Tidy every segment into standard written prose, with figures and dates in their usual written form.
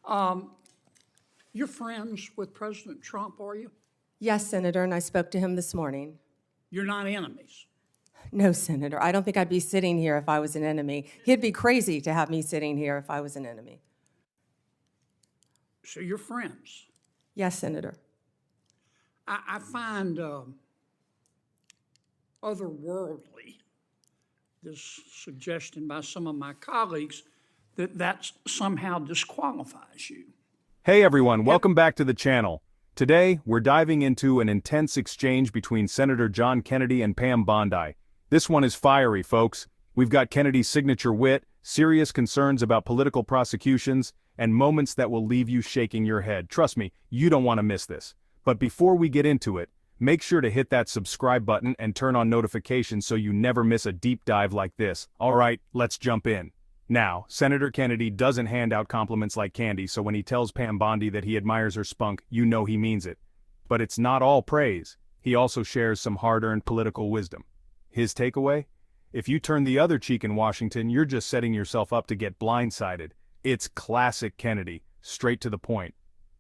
You're friends with President Trump, are you? Yes, Senator, and I spoke to him this morning. You're not enemies. No, Senator, I don't think I'd be sitting here if I was an enemy. He'd be crazy to have me sitting here if I was an enemy. So you're friends. Yes, Senator. I find otherworldly this suggestion by some of my colleagues that somehow disqualifies you. Hey everyone, welcome back to the channel. Today, we're diving into an intense exchange between Senator John Kennedy and Pam Bondi. This one is fiery, folks. We've got Kennedy's signature wit, serious concerns about political prosecutions, and moments that will leave you shaking your head. Trust me, you don't want to miss this. But before we get into it, make sure to hit that subscribe button and turn on notifications so you never miss a deep dive like this. Alright, let's jump in. Now, Senator Kennedy doesn't hand out compliments like candy, so when he tells Pam Bondi that he admires her spunk, you know he means it. But it's not all praise. He also shares some hard-earned political wisdom. His takeaway? If you turn the other cheek in Washington, you're just setting yourself up to get blindsided. It's classic Kennedy, straight to the point.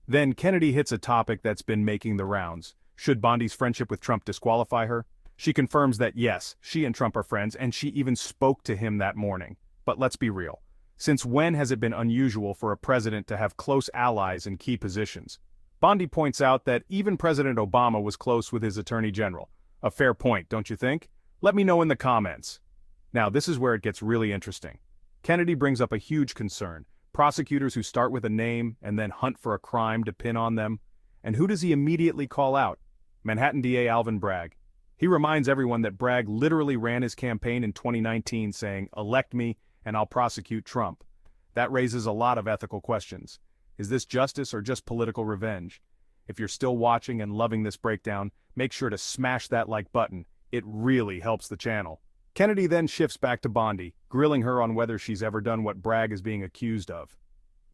Then Kennedy hits a topic that's been making the rounds. Should Bondi's friendship with Trump disqualify her? She confirms that yes, she and Trump are friends, and she even spoke to him that morning. But let's be real. Since when has it been unusual for a president to have close allies in key positions? Bondi points out that even President Obama was close with his attorney general. A fair point, don't you think? Let me know in the comments. Now, this is where it gets really interesting. Kennedy brings up a huge concern. Prosecutors who start with a name and then hunt for a crime to pin on them. And who does he immediately call out? Manhattan DA Alvin Bragg. He reminds everyone that Bragg literally ran his campaign in 2019 saying, "Elect me, and I'll prosecute Trump." That raises a lot of ethical questions. Is this justice or just political revenge? If you're still watching and loving this breakdown, make sure to smash that like button. It really helps the channel. Kennedy then shifts back to Bondi, grilling her on whether she's ever done what Bragg is being accused of.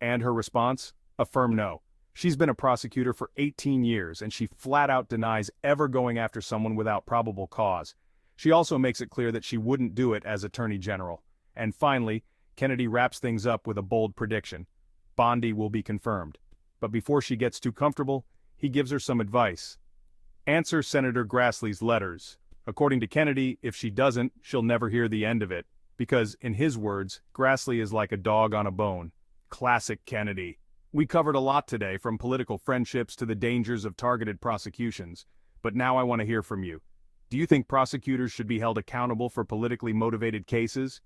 And her response? A firm no. She's been a prosecutor for 18 years, and she flat out denies ever going after someone without probable cause. She also makes it clear that she wouldn't do it as Attorney General. And finally, Kennedy wraps things up with a bold prediction. Bondi will be confirmed. But before she gets too comfortable, he gives her some advice. Answer Senator Grassley's letters. According to Kennedy, if she doesn't, she'll never hear the end of it. Because, in his words, Grassley is like a dog on a bone. Classic Kennedy. We covered a lot today, from political friendships to the dangers of targeted prosecutions. But now I want to hear from you. Do you think prosecutors should be held accountable for politically motivated cases?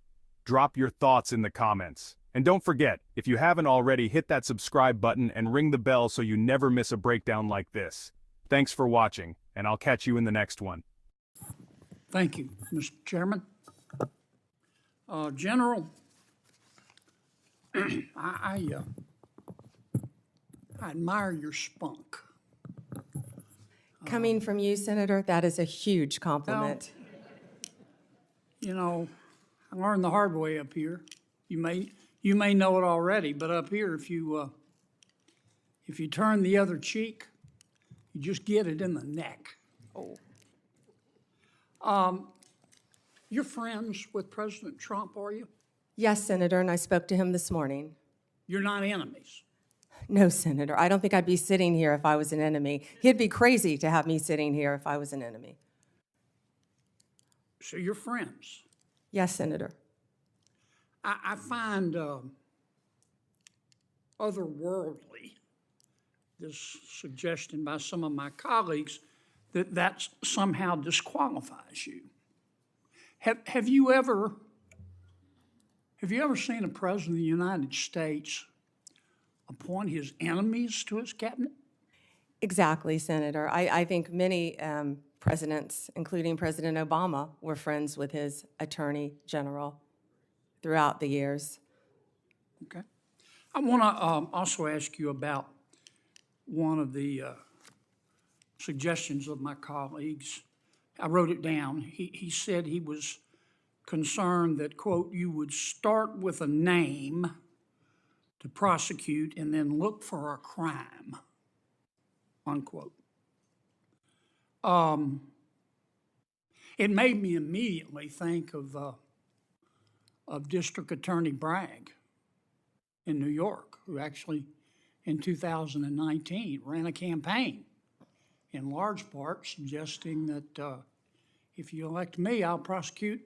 Drop your thoughts in the comments. And don't forget, if you haven't already, hit that subscribe button and ring the bell so you never miss a breakdown like this. Thanks for watching, and I'll catch you in the next one. Thank you, Mr. Chairman. General, I admire your spunk. Coming from you, Senator, that is a huge compliment. You know, I learned the hard way up here. You may know it already, but up here, if you turn the other cheek, you just get it in the neck. You're friends with President Trump, are you? Yes, Senator, and I spoke to him this morning. You're not enemies. No, Senator, I don't think I'd be sitting here if I was an enemy. He'd be crazy to have me sitting here if I was an enemy. So you're friends. Yes, Senator. I find otherworldly this suggestion by some of my colleagues that somehow disqualifies you. Have you ever seen a president of the United States appoint his enemies to his cabinet? Exactly, Senator. I think many presidents, including President Obama, were friends with his attorney general throughout the years. Okay. I want to also ask you about one of the suggestions of my colleagues. I wrote it down. He said he was concerned that, quote, you would start with a name to prosecute and then look for a crime, unquote. It made me immediately think of District Attorney Bragg in New York, who actually in 2019, ran a campaign in large part suggesting that if you elect me, I'll prosecute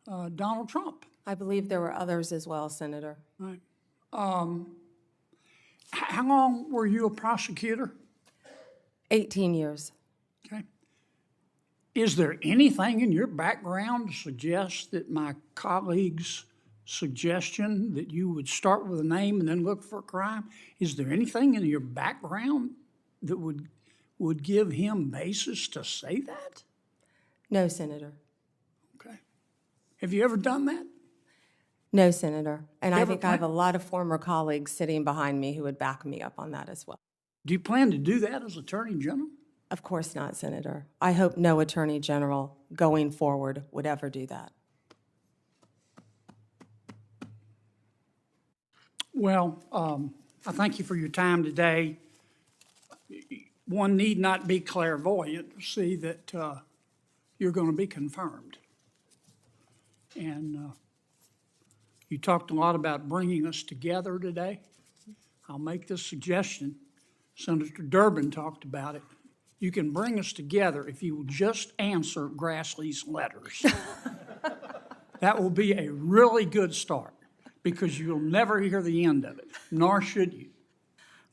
Donald Trump. I believe there were others as well, Senator. Right. How long were you a prosecutor? 18 years. Okay. Is there anything in your background to suggest that my colleague's suggestion that you would start with a name and then look for a crime, is there anything in your background that would give him basis to say that? No, Senator. Okay. Have you ever done that? No, Senator. And I Ever think I have a plan- lot of former colleagues sitting behind me who would back me up on that as well. Do you plan to do that as Attorney General? Of course not, Senator. I hope no Attorney General going forward would ever do that. Well, I thank you for your time today. One need not be clairvoyant to see that you're going to be confirmed. And you talked a lot about bringing us together today. I'll make this suggestion. Senator Durbin talked about it. You can bring us together if you will just answer Grassley's letters. That will be a really good start, because you'll never hear the end of it, nor should you.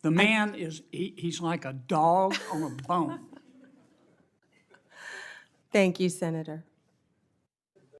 The man he's like a dog on a bone. Thank you, Senator.